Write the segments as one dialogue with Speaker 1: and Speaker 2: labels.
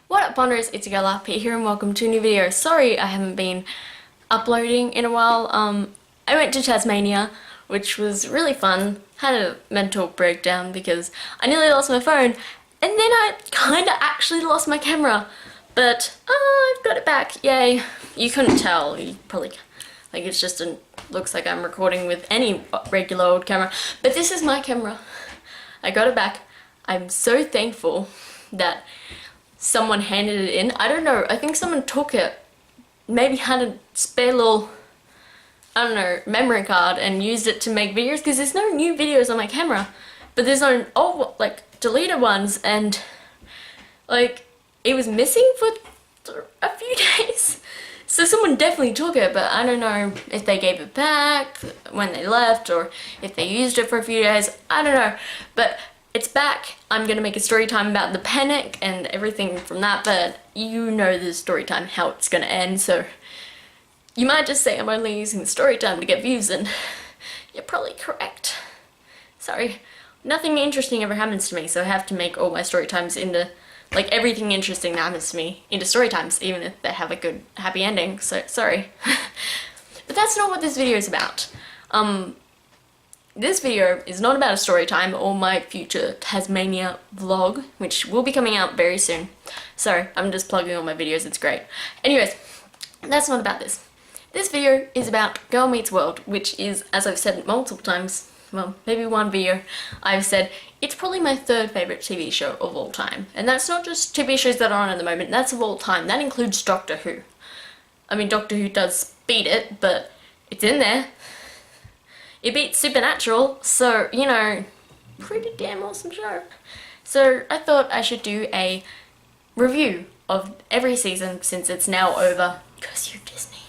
Speaker 1: What up, Ponders? It's your girl RP here and welcome to a new video. Sorry I haven't been uploading in a while. I went to Tasmania, which was really fun. Had a mental breakdown because I nearly lost my phone and then I kinda actually lost my camera. But I've got it back, yay. You couldn't tell, you probably, like it's just looks like I'm recording with any regular old camera. But this is my camera. I got it back. I'm so thankful that someone handed it in. I don't know, I think someone took it, maybe had a spare little, I don't know, memory card and used it to make videos, because there's no new videos on my camera, but there's no old, like, deleted ones, and, like, it was missing for a few days. So someone definitely took it, but I don't know if they gave it back when they left, or if they used it for a few days, I don't know, but it's back. I'm gonna make a story time about the panic and everything from that, but you know the story time, how it's gonna end, so you might just say I'm only using the story time to get views, and you're probably correct. Sorry. Nothing interesting ever happens to me, so I have to make all my story times into, like, everything interesting that happens to me into story times, even if they have a good, happy ending, so sorry. But that's not what this video is about. This video is not about a story time or my future Tasmania vlog, which will be coming out very soon. Sorry, I'm just plugging all my videos, it's great. Anyways, that's not about this. This video is about Girl Meets World, which is, as I've said multiple times, well, maybe one video, I've said it's probably my third favourite TV show of all time. And that's not just TV shows that are on at the moment, that's of all time. That includes Doctor Who. I mean, Doctor Who does beat it, but it's in there. It beats Supernatural, so, you know, pretty damn awesome show. So I thought I should do a review of every season since it's now over, because you're Disney.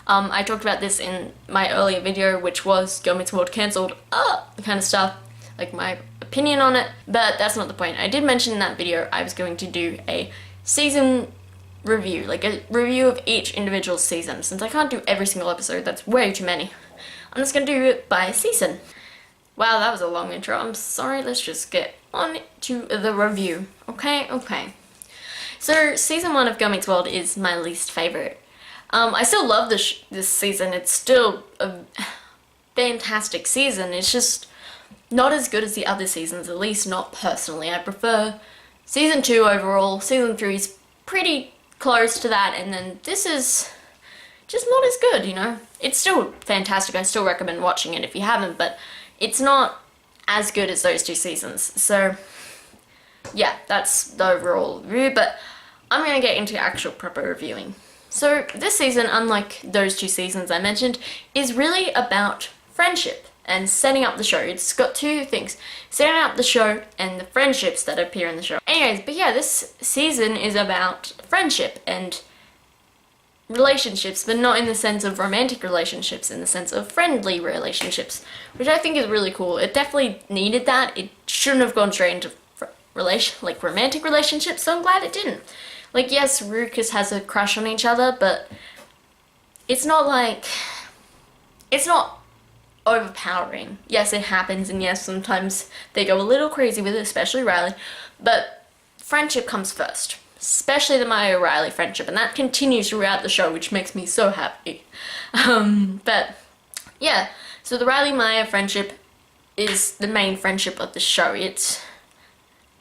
Speaker 1: I talked about this in my earlier video, which was Girl Meets World cancelled, the kind of stuff, like my opinion on it, but that's not the point. I did mention in that video I was going to do a season review, like a review of each individual season, since I can't do every single episode, that's way too many. I'm just gonna do it by season. Wow, that was a long intro. I'm sorry, let's just get on to the review. Okay. So, season 1 of Girl Meets World is my least favourite. I still love this season. It's still a fantastic season. It's just not as good as the other seasons, at least not personally. I prefer season 2 overall. Season 3 is pretty close to that, and then this is just not as good, you know? It's still fantastic, I still recommend watching it if you haven't, but it's not as good as those two seasons. So, yeah, that's the overall review, but I'm gonna get into actual proper reviewing. So, this season, unlike those two seasons I mentioned, is really about friendship and setting up the show. It's got two things, setting up the show and the friendships that appear in the show. Anyways, but yeah, this season is about friendship and relationships, but not in the sense of romantic relationships, in the sense of friendly relationships, which I think is really cool. It definitely needed that. It shouldn't have gone straight into romantic relationships, so I'm glad it didn't. Like, yes, Rucus has a crush on each other, but it's not like, it's not overpowering. Yes, it happens, and yes, sometimes they go a little crazy with it, especially Riley, but friendship comes first. Especially the Maya-Riley friendship, and that continues throughout the show, which makes me so happy. But, yeah, so the Riley-Maya friendship is the main friendship of the show.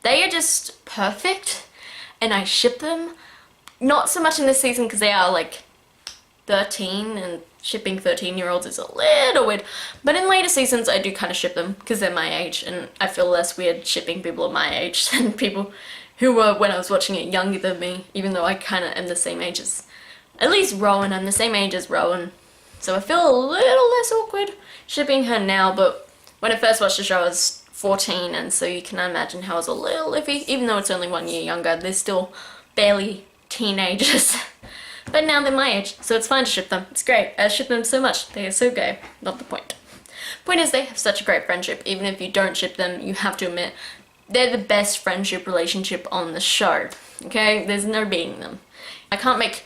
Speaker 1: They are just perfect, and I ship them. Not so much in this season, because they are, like, 13, and shipping 13-year-olds is a little weird. But in later seasons, I do kind of ship them, because they're my age, and I feel less weird shipping people of my age than people who were, when I was watching it, younger than me, even though I kind of am the same age as, at least Rowan, I'm the same age as Rowan. So I feel a little less awkward shipping her now, but when I first watched the show I was 14, and so you can imagine how I was a little iffy, even though it's only 1 year younger, they're still barely teenagers. But now they're my age, so it's fine to ship them. It's great, I ship them so much, they are so gay, not the point. Point is, they have such a great friendship. Even if you don't ship them, you have to admit, they're the best friendship relationship on the show, okay? There's no beating them. I can't make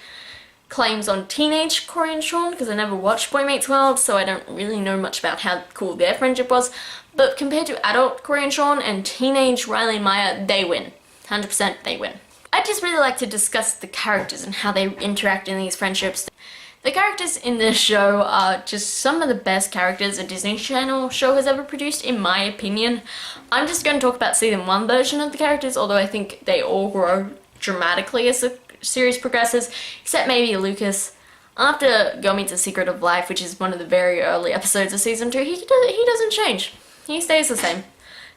Speaker 1: claims on teenage Corey and Sean because I never watched Boy Meets World, so I don't really know much about how cool their friendship was, but compared to adult Corey and Sean and teenage Riley and Maya, they win. 100% they win. I just really like to discuss the characters and how they interact in these friendships. The characters in this show are just some of the best characters a Disney Channel show has ever produced, in my opinion. I'm just going to talk about season 1 version of the characters, although I think they all grow dramatically as the series progresses, except maybe Lucas. After Girl Meets a Secret of Life, which is one of the very early episodes of season 2, he doesn't change. He stays the same.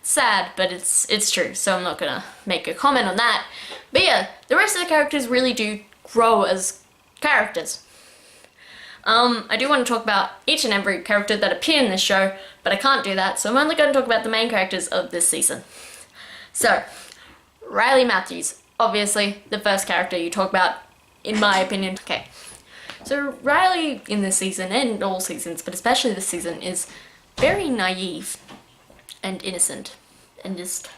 Speaker 1: Sad, but it's true, so I'm not gonna make a comment on that. But yeah, the rest of the characters really do grow as characters. I do want to talk about each and every character that appeared in this show, but I can't do that, so I'm only going to talk about the main characters of this season. So, Riley Matthews, obviously the first character you talk about, in my opinion. Okay, so Riley in this season, and all seasons, but especially this season, is very naive and innocent, and just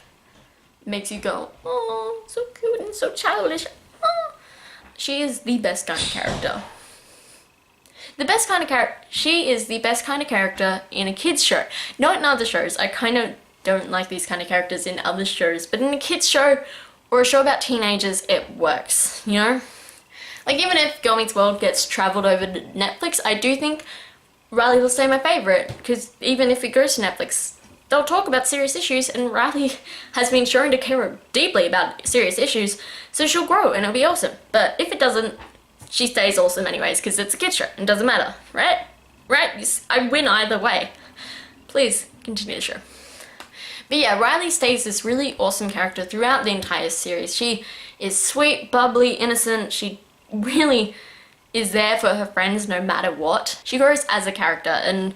Speaker 1: makes you go, oh, so cute and so childish. Oh. She is the best kind of character. She is the best kind of character in a kids show. Not in other shows. I kind of don't like these kind of characters in other shows, but in a kids show or a show about teenagers, it works, you know? Like, even if Girl Meets World gets traveled over to Netflix, I do think Riley will stay my favorite, because even if it goes to Netflix, they'll talk about serious issues, and Riley has been shown to care deeply about serious issues, so she'll grow and it'll be awesome. But if it doesn't, she stays awesome anyways, because it's a kid's show and doesn't matter, right? Right? I win either way. Please continue the show. But yeah, Riley stays this really awesome character throughout the entire series. She is sweet, bubbly, innocent. She really is there for her friends no matter what. She grows as a character, and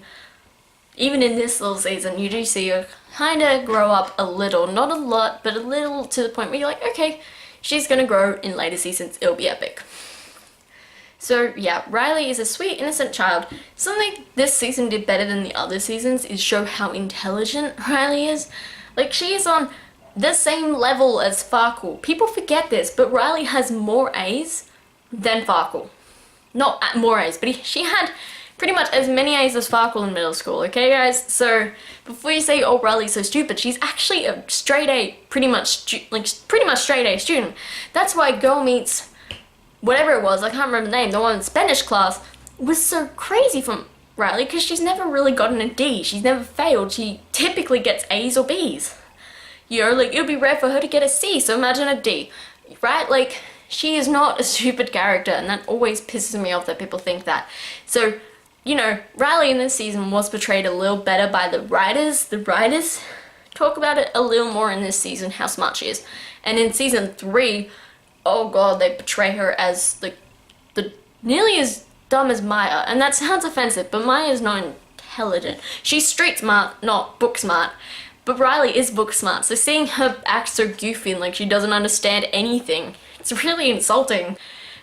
Speaker 1: even in this little season, you do see her kind of grow up a little. Not a lot, but a little, to the point where you're like, okay, she's gonna grow in later seasons. It'll be epic. So yeah, Riley is a sweet, innocent child. Something this season did better than the other seasons is show how intelligent Riley is. Like, she is on the same level as Farkle. People forget this, but Riley has more A's than Farkle. Not more A's, but she had pretty much as many A's as Farkle in middle school, okay guys? So before you say, oh, Riley's so stupid, she's actually a straight A, pretty much straight A student. That's why Girl Meets whatever it was, I can't remember the name, the one in Spanish class, was so crazy from Riley, because she's never really gotten a D. She's never failed. She typically gets A's or B's. You know, like, it would be rare for her to get a C, so imagine a D, right? Like, she is not a stupid character, and that always pisses me off that people think that. So, you know, Riley in this season was portrayed a little better by the writers. The writers talk about it a little more in this season, how smart she is. And in season 3, oh god, they portray her as the nearly as dumb as Maya, and that sounds offensive, but Maya is not intelligent. She's street smart, not book smart, but Riley is book smart, so seeing her act so goofy and like she doesn't understand anything, it's really insulting.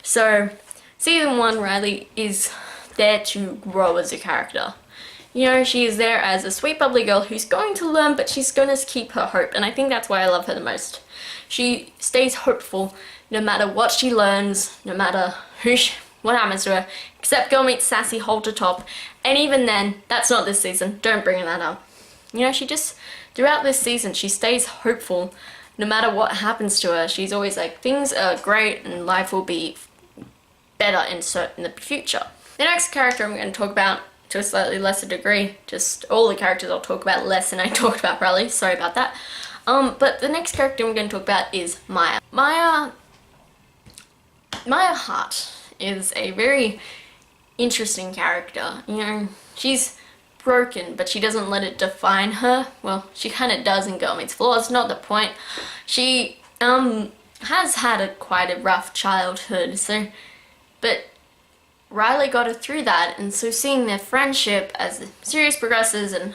Speaker 1: So, season 1, Riley is there to grow as a character. You know, she is there as a sweet, bubbly girl who's going to learn, but she's going to keep her hope, and I think that's why I love her the most. She stays hopeful no matter what she learns, no matter what happens to her, except Girl Meets Sassy Halter Top, and even then, that's not this season, don't bring that up. You know, she just, throughout this season, she stays hopeful no matter what happens to her. She's always like, things are great and life will be better in the future. The next character I'm going to talk about, to a slightly lesser degree, just all the characters I'll talk about less than I talked about Riley, sorry about that. But the next character I'm going to talk about is Maya. Maya Hart is a very interesting character. You know, she's broken, but she doesn't let it define her. Well, she kind of does in Girl Meets Flaws, not the point. She has had quite a rough childhood, so, but Riley got her through that, and so seeing their friendship as the series progresses, and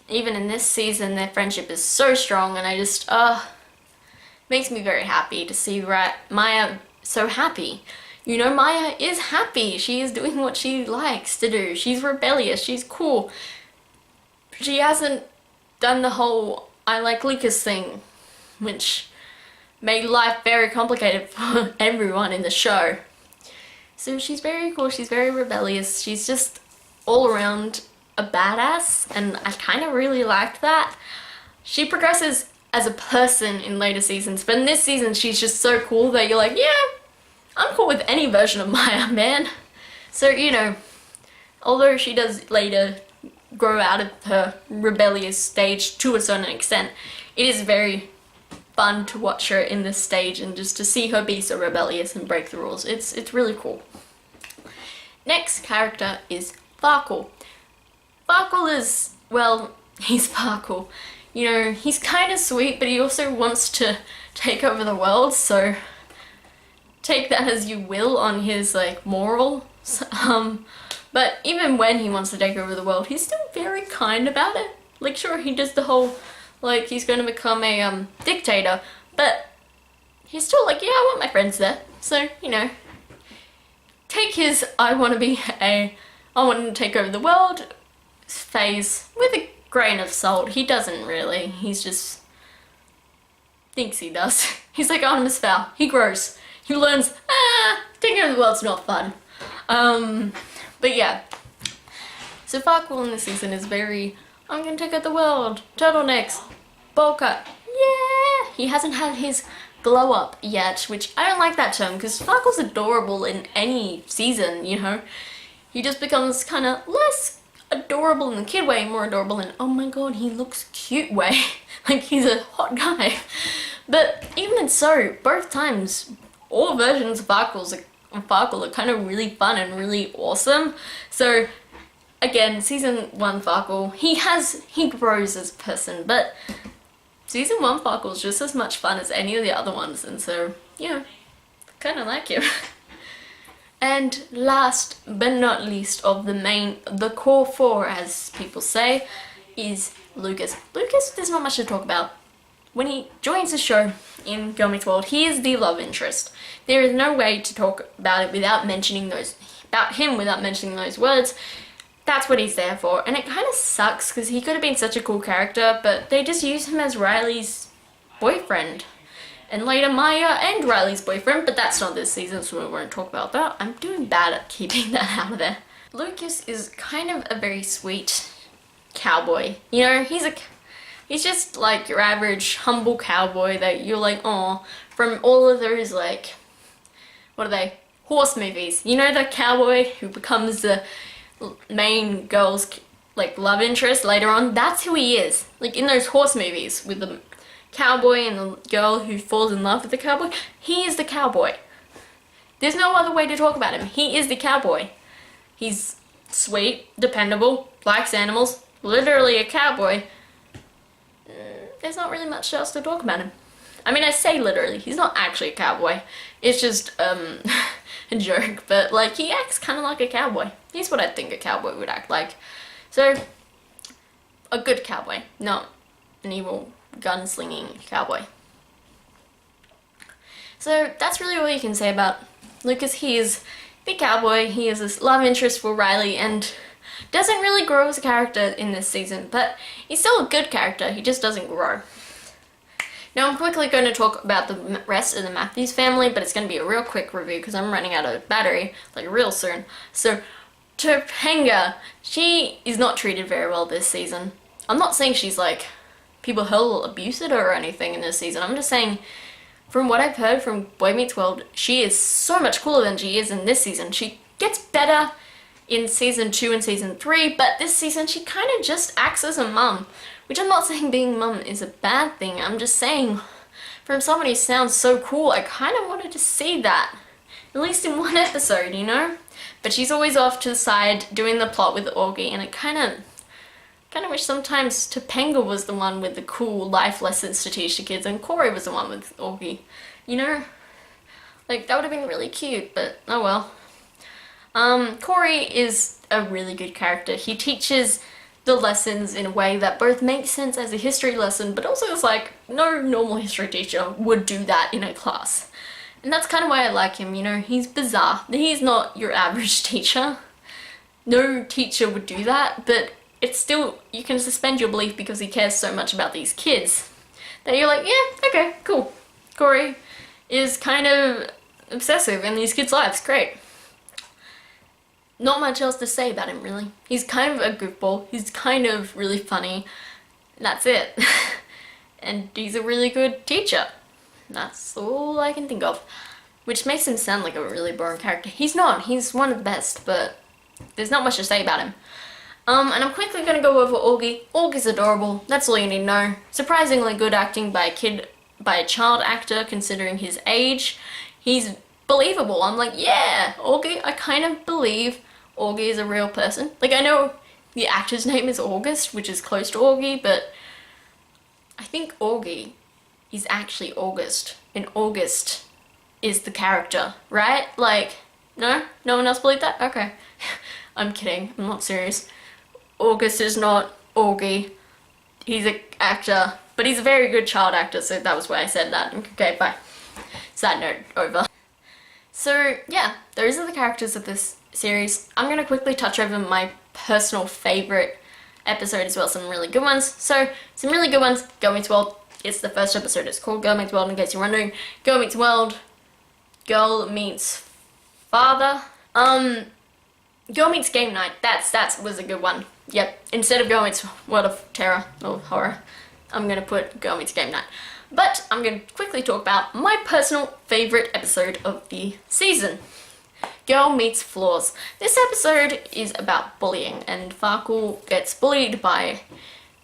Speaker 1: even in this season, their friendship is so strong, and I just, makes me very happy to see Maya so happy. You know, Maya is happy. She is doing what she likes to do. She's rebellious. She's cool. She hasn't done the whole I like Lucas thing, which made life very complicated for everyone in the show. So she's very cool. She's very rebellious. She's just all around a badass, and I kind of really liked that. She progresses as a person in later seasons, but in this season she's just so cool that you're like, yeah, I'm cool with any version of Maya, man. So, you know, although she does later grow out of her rebellious stage to a certain extent, it is very fun to watch her in this stage and just to see her be so rebellious and break the rules. It's really cool. Next character is Farkle. Farkle is, well, he's Farkle. You know, he's kind of sweet, but he also wants to take over the world, so take that as you will on his, like, morals. But even when he wants to take over the world, he's still very kind about it. Like, sure, he does the whole, like, he's going to become a dictator, but he's still like, yeah, I want my friends there. So, you know, take his I want to take over the world phase with a grain of salt. He doesn't really. He's just thinks he does. He's like Artemis Fowl. He grows. He learns, taking over the world's not fun. But yeah. So Farkle in this season is very, I'm gonna take over the world. Turtlenecks. Bowl cut. Yeah! He hasn't had his glow up yet, which I don't like that term because Farkle's adorable in any season, you know. He just becomes kind of less adorable in the kid way, more adorable in, oh my god, he looks cute way. Like he's a hot guy. But even so, both times, all versions of Farkle are kind of really fun and really awesome. So again, season 1 Farkle, he grows as a person, but season 1 Farkle is just as much fun as any of the other ones, and so, yeah, kind of like him. And last but not least of the core 4, as people say, is Lucas. Lucas, there's not much to talk about. When he joins the show in Girl Meets World, he is the love interest. There is no way to talk about it without mentioning those words. That's what he's there for, and it kind of sucks because he could have been such a cool character, but they just use him as Riley's boyfriend. And later Maya and Riley's boyfriend, but that's not this season, so we won't talk about that. I'm doing bad at keeping that out of there. Lucas is kind of a very sweet cowboy. You know, he's just like your average humble cowboy that you're like, oh, from all of those, like, what are they? Horse movies. You know, the cowboy who becomes the main girl's, like, love interest later on? That's who he is. Like, in those horse movies with the cowboy and the girl who falls in love with the cowboy, he is the cowboy. There's no other way to talk about him. He is the cowboy. He's sweet, dependable, likes animals, literally a cowboy. There's not really much else to talk about him. I mean, I say literally, he's not actually a cowboy. It's just, a joke, but, like, he acts kind of like a cowboy. He's what I think a cowboy would act like. So, a good cowboy, not an evil gunslinging cowboy. So that's really all you can say about Lucas. He is the cowboy, he is this love interest for Riley, and doesn't really grow as a character in this season, but he's still a good character, he just doesn't grow. Now I'm quickly going to talk about the rest of the Matthews family, but it's going to be a real quick review because I'm running out of battery, like, real soon. So, Topanga, she is not treated very well this season. I'm not saying she's, like, people hurl abuse at her or anything in this season. I'm just saying, from what I've heard from Boy Meets World, she is so much cooler than she is in this season. She gets better in season 2 and season 3, but this season she kind of just acts as a mum. Which I'm not saying being mum is a bad thing, I'm just saying, from someone who sounds so cool, I kind of wanted to see that. At least in one episode, you know? But she's always off to the side doing the plot with Augie, and I kind of wish sometimes Topanga was the one with the cool life lessons to teach the kids and Corey was the one with Augie. You know? Like, that would have been really cute, but oh well. Corey is a really good character. He teaches the lessons in a way that both makes sense as a history lesson, but also is like, no normal history teacher would do that in a class. And that's kind of why I like him, you know, he's bizarre. He's not your average teacher. No teacher would do that, but it's still, you can suspend your belief because he cares so much about these kids that you're like, yeah, okay, cool. Corey is kind of obsessive in these kids' lives, great. Not much else to say about him, really. He's kind of a goofball, he's kind of really funny, that's it. and he's a really good teacher. That's all I can think of. Which makes him sound like a really boring character. He's not. He's one of the best, but there's not much to say about him. And I'm quickly going to go over Augie. Augie's adorable. That's all you need to know. Surprisingly good acting by a child actor, considering his age. He's believable. I'm like, yeah, Augie. I kind of believe Augie is a real person. Like, I know the actor's name is August, which is close to Augie, but I think Augie is actually August, and August is the character, right? Like, no? No one else believe that? Okay. I'm kidding. I'm not serious. August is not Augie. He's an actor, but he's a very good child actor, so that was why I said that. Okay, bye. Side note over. So, yeah, those are the characters of this series. I'm going to quickly touch over my personal favourite episode as well, some really good ones. So, some really good ones, Girl Meets World. It's the first episode, it's called Girl Meets World, in case you're wondering. Girl Meets World, Girl Meets Father. Girl Meets Game Night, that was a good one. Yep, instead of Girl Meets World of Terror or Horror, I'm gonna put Girl Meets Game Night. But I'm gonna quickly talk about my personal favourite episode of the season. Girl Meets Flaws. This episode is about bullying, and Farkle gets bullied by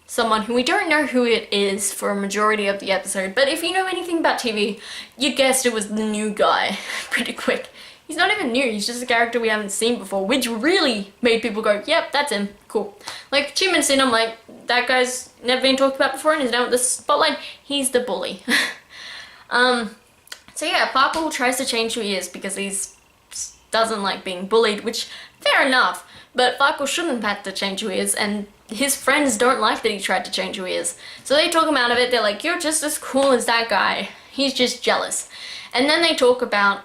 Speaker 1: someone who we don't know who it is for a majority of the episode, but if you know anything about TV, you guessed it was the new guy pretty quick. He's not even new, he's just a character we haven't seen before, which really made people go, yep, that's him, cool. Like, 2 minutes in, I'm like, that guy's never been talked about before and is now at the spotlight, he's the bully. So yeah, Farkle tries to change who he is because he doesn't like being bullied, which, fair enough, but Farkle shouldn't have had to change who he is, and his friends don't like that he tried to change who he is. So they talk him out of it, they're like, you're just as cool as that guy, he's just jealous. And then they talk about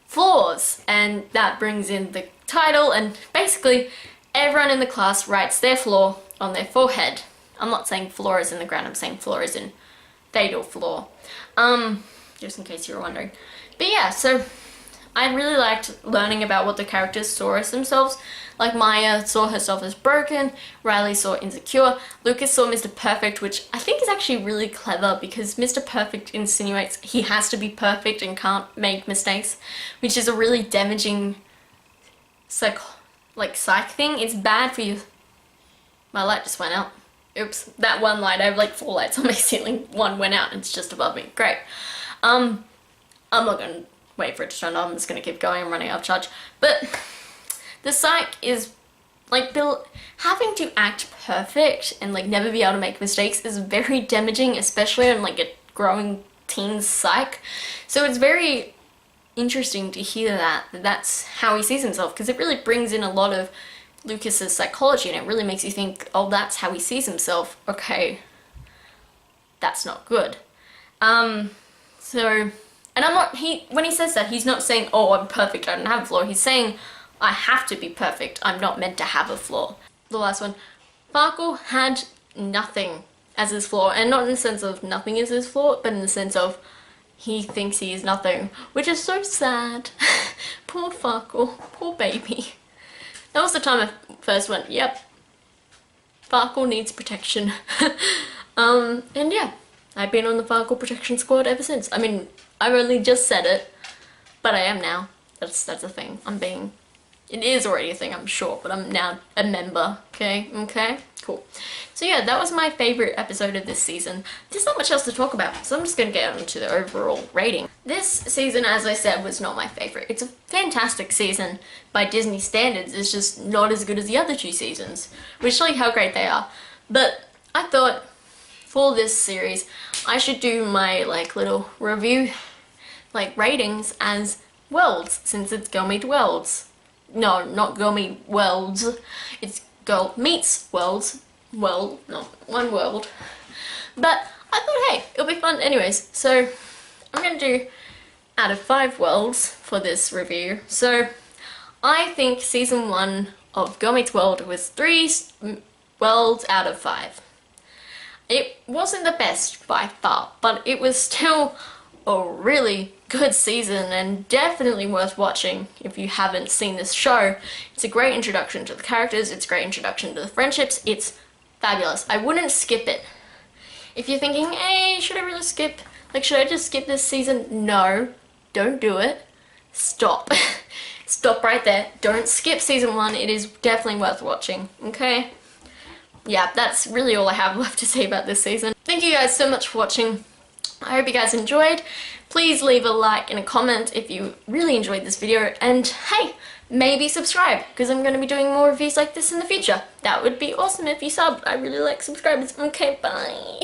Speaker 1: flaws, and that brings in the title, and basically everyone in the class writes their flaw on their forehead. I'm not saying flaw is in the ground, I'm saying flaw is in fatal flaw. Just in case you were wondering. But yeah, so I really liked learning about what the characters saw as themselves. Like Maya saw herself as broken, Riley saw insecure, Lucas saw Mr. Perfect, which I think is actually really clever because Mr. Perfect insinuates he has to be perfect and can't make mistakes, which is a really damaging psych thing. It's bad for you. My light just went out. Oops, that one light, I have like 4 lights on my ceiling, one went out and it's just above me. Great. I'm not gonna wait for it to turn on, I'm just gonna keep going, I'm running out of charge. But the psych is, like, having to act perfect and, like, never be able to make mistakes is very damaging, especially on, like, a growing teen's psych. So it's very interesting to hear that that's how he sees himself, because it really brings in a lot of Lucas's psychology, and it really makes you think, oh, that's how he sees himself. Okay, that's not good. And I'm not, when he says that, he's not saying, oh, I'm perfect, I don't have a flaw. He's saying, I have to be perfect, I'm not meant to have a flaw. The last one, Farkle had nothing as his flaw, and not in the sense of nothing is his flaw, but in the sense of he thinks he is nothing, which is so sad. Poor Farkle, poor baby. That was the time I first went, yep, Farkle needs protection. And yeah, I've been on the Farkle protection squad ever since. I mean, I've only just said it, but I am now. That's a thing. It is already a thing, I'm sure, but I'm now a member, okay? Okay? Cool. So yeah, that was my favourite episode of this season. There's not much else to talk about, so I'm just gonna get into the overall rating. This season, as I said, was not my favourite. It's a fantastic season by Disney standards, it's just not as good as the other 2 seasons, which show you how great they are. But I thought, for this series, I should do my, like, little review, like, ratings as worlds, since it's Girl Meets Worlds. No, not Girl Meets Worlds. It's Girl Meets Worlds. Well, not one world. But I thought, hey, it'll be fun anyways. So I'm going to do out of 5 worlds for this review. So I think season 1 of Girl Meets World was 3 worlds out of 5. It wasn't the best by far, but it was still a really good season and definitely worth watching if you haven't seen this show. It's a great introduction to the characters, it's a great introduction to the friendships, it's fabulous. I wouldn't skip it. If you're thinking, hey, should I really skip? Like, should I just skip this season? No, don't do it. Stop. Stop right there. Don't skip season 1. It is definitely worth watching, okay? Yeah, that's really all I have left to say about this season. Thank you guys so much for watching. I hope you guys enjoyed. Please leave a like and a comment if you really enjoyed this video, and hey, maybe subscribe, because I'm going to be doing more reviews like this in the future. That would be awesome if you subbed. I really like subscribers. Okay, bye.